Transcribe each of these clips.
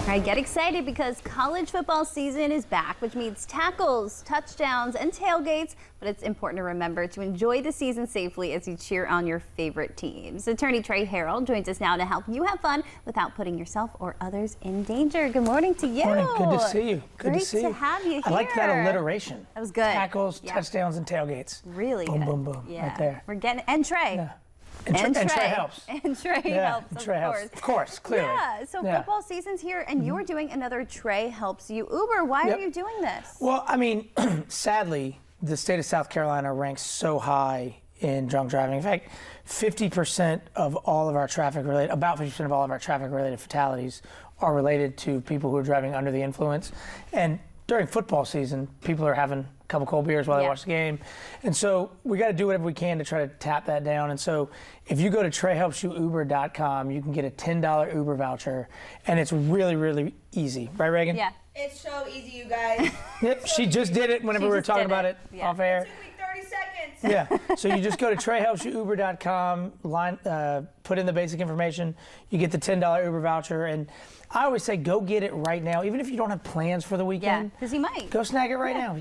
All right, get excited because college football season is back, which means tackles, touchdowns, and tailgates. But it's important to remember to enjoy the season safely as you cheer on your favorite teams. Attorney Trey Harrell joins us now to help you have fun without putting yourself or others in danger. Good morning to you. Morning. Good to see you. Good Great to see you. Have you here. I like that alliteration. That was good. Tackles, touchdowns, and tailgates. Really boom, good. Boom, boom, boom. Yeah. Right there. We're getting, and Trey. Yeah. And Trey helps. And Trey yeah, helps, of Trey course. Helps. Of course, clearly. Yeah, so football season's here, and you're doing another Trey Helps You Uber. Why are you doing this? Well, I mean, sadly, the state of South Carolina ranks so high in drunk driving. In fact, 50% of all of our traffic-related, about 50% of all of our traffic-related fatalities are related to people who are driving under the influence. And during football season, people are having a couple cold beers while they watch the game. And so we got to do whatever we can to try to tap that down. And so if you go to TreyHelpsYouUber.com, you can get a $10 Uber voucher. And it's really, really easy. Right, Reagan? Yeah. It's so easy, you guys. Yep, she just did it whenever we were talking about it off air. It took me 30 seconds. Yeah, so you just go to TreyHelpsYouUber.com, put in the basic information, you get the $10 Uber voucher, and I always say go get it right now, even if you don't have plans for the weekend. Yeah, because you might. Go snag it right now,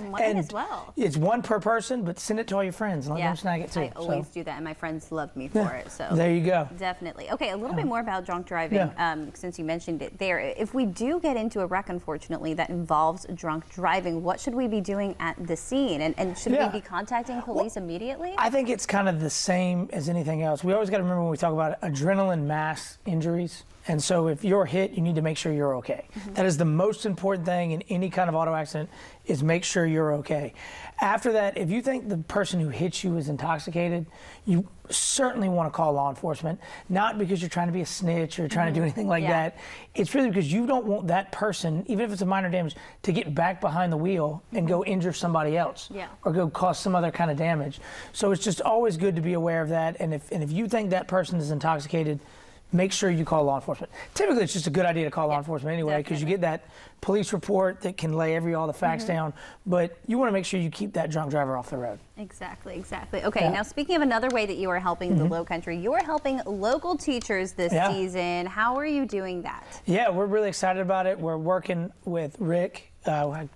Might as well. It's one per person, but send it to all your friends and let them snag it too. I always do that, and my friends love me for it. So there you go. Definitely. Okay, a little bit more about drunk driving, since you mentioned it there. If we do get into a wreck, unfortunately, that involves drunk driving, what should we be doing at the scene? And should we be contacting police immediately? I think it's kind of the same as anything else. We always got to remember when we talk about adrenaline mass injuries. And so if you're hit, you need to make sure you're okay. That is the most important thing in any kind of auto accident, is make sure you're okay. After that, if you think the person who hit you is intoxicated, you certainly want to call law enforcement, not because you're trying to be a snitch or trying to do anything like that. It's really because you don't want that person, even if it's a minor damage, to get back behind the wheel and go injure somebody else or go cause some other kind of damage. So it's just always good to be aware of that. And if you think that person is intoxicated, make sure you call law enforcement. Typically, it's just a good idea to call law enforcement anyway, because you get that police report that can lay all the facts down, but you want to make sure you keep that drunk driver off the road. Exactly. Okay, now speaking of another way that you are helping the Lowcountry, you are helping local teachers this season. How are you doing that? Yeah, we're really excited about it. We're working with Rick,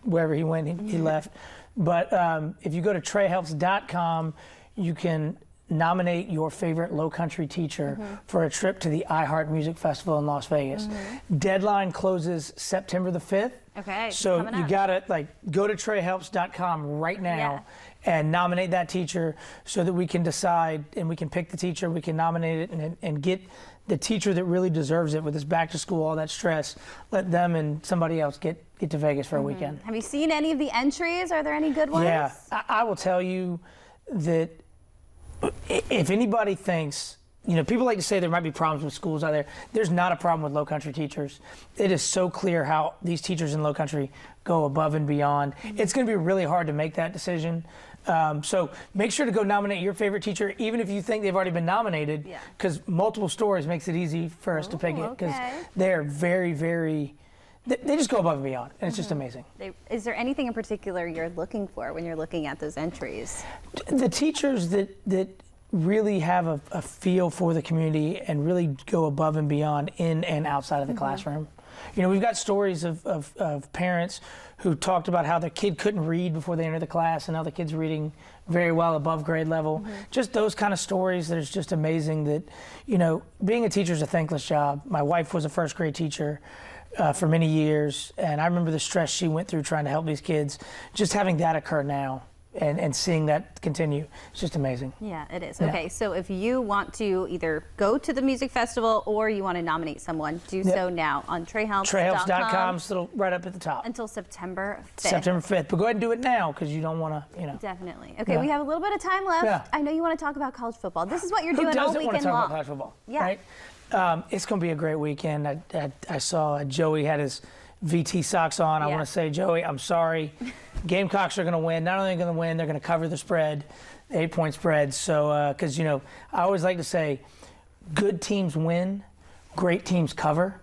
wherever he went, he left. But if you go to TreyHelps.com, you can nominate your favorite Lowcountry teacher for a trip to the iHeart Music Festival in Las Vegas. Deadline closes September the 5th. Okay. So you gotta go to TreyHelps.com right now and nominate that teacher so that we can decide and we can pick the teacher, we can nominate it and get the teacher that really deserves it with this back to school, all that stress. Let them and somebody else get to Vegas for a weekend. Have you seen any of the entries? Are there any good ones? Yeah, I will tell you that if anybody thinks, people like to say there might be problems with schools out there. There's not a problem with Lowcountry teachers. It is so clear how these teachers in Lowcountry go above and beyond. It's going to be really hard to make that decision. So make sure to go nominate your favorite teacher, even if you think they've already been nominated, because multiple stories makes it easy for us to pick it, because they're very, very, they just go above and beyond, and it's just amazing. Is there anything in particular you're looking for when you're looking at those entries? The teachers that really have a feel for the community and really go above and beyond in and outside of the classroom. We've got stories of parents who talked about how their kid couldn't read before they entered the class, and now the kid's reading very well above grade level. Just those kind of stories that is just amazing that, being a teacher is a thankless job. My wife was a first grade teacher for many years, and I remember the stress she went through trying to help these kids. Just having that occur now and seeing that continue, it's just amazing. Yeah, it is. Okay, so if you want to either go to the music festival or you want to nominate someone, do so now on TreyHelps.com. So right up at the top. Until September 5th. September 5th. But go ahead and do it now, because you don't want to, Definitely. Okay, we have a little bit of time left. I know you want to talk about college football. This is what you're doing all weekend long. Who doesn't want to talk about college football? Right? It's going to be a great weekend. I saw Joey had his VT socks on. I want to say, Joey, I'm sorry. Gamecocks are going to win. Not only are they going to win, they're going to cover the spread, the 8-point spread. So, because, I always like to say, good teams win, great teams cover.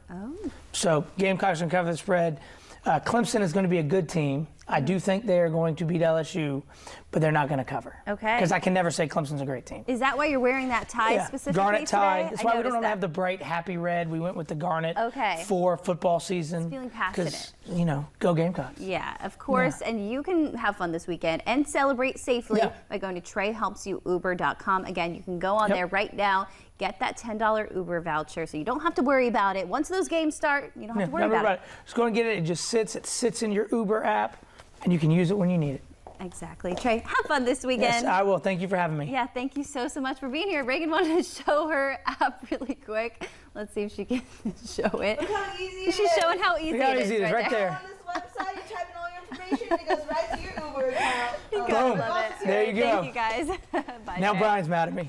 So Gamecocks are going to cover the spread. Clemson is going to be a good team. I do think they are going to beat LSU, but they're not going to cover. Okay. Because I can never say Clemson's a great team. Is that why you're wearing that tie Yeah, specifically Garnet tie. today? That's I why we noticed don't that. have the bright happy red. We went with the garnet Okay. for football season. feeling passionate. Because, go Gamecocks. Yeah, of course. And you can have fun this weekend and celebrate safely Yeah. by going to TreyHelpsYouUber.com. Again, you can go on there right now, get that $10 Uber voucher so you don't have to worry about it. Once those games start, you don't have to worry about it. Just go and get it. It just sits. It sits in your Uber app, and you can use it when you need it. Exactly. Trey, have fun this weekend. Yes, I will. Thank you for having me. Yeah, thank you so much for being here. Reagan wanted to show her app really quick. Let's see if she can show it. Look how easy it She's is. showing how easy Look how it easy is it is, right there. On this website, you type in all your information, and it goes right to your Uber account. Gotta Boom. love it. There you go. Thank you guys. Bye, Now Trey. Brian's mad at me.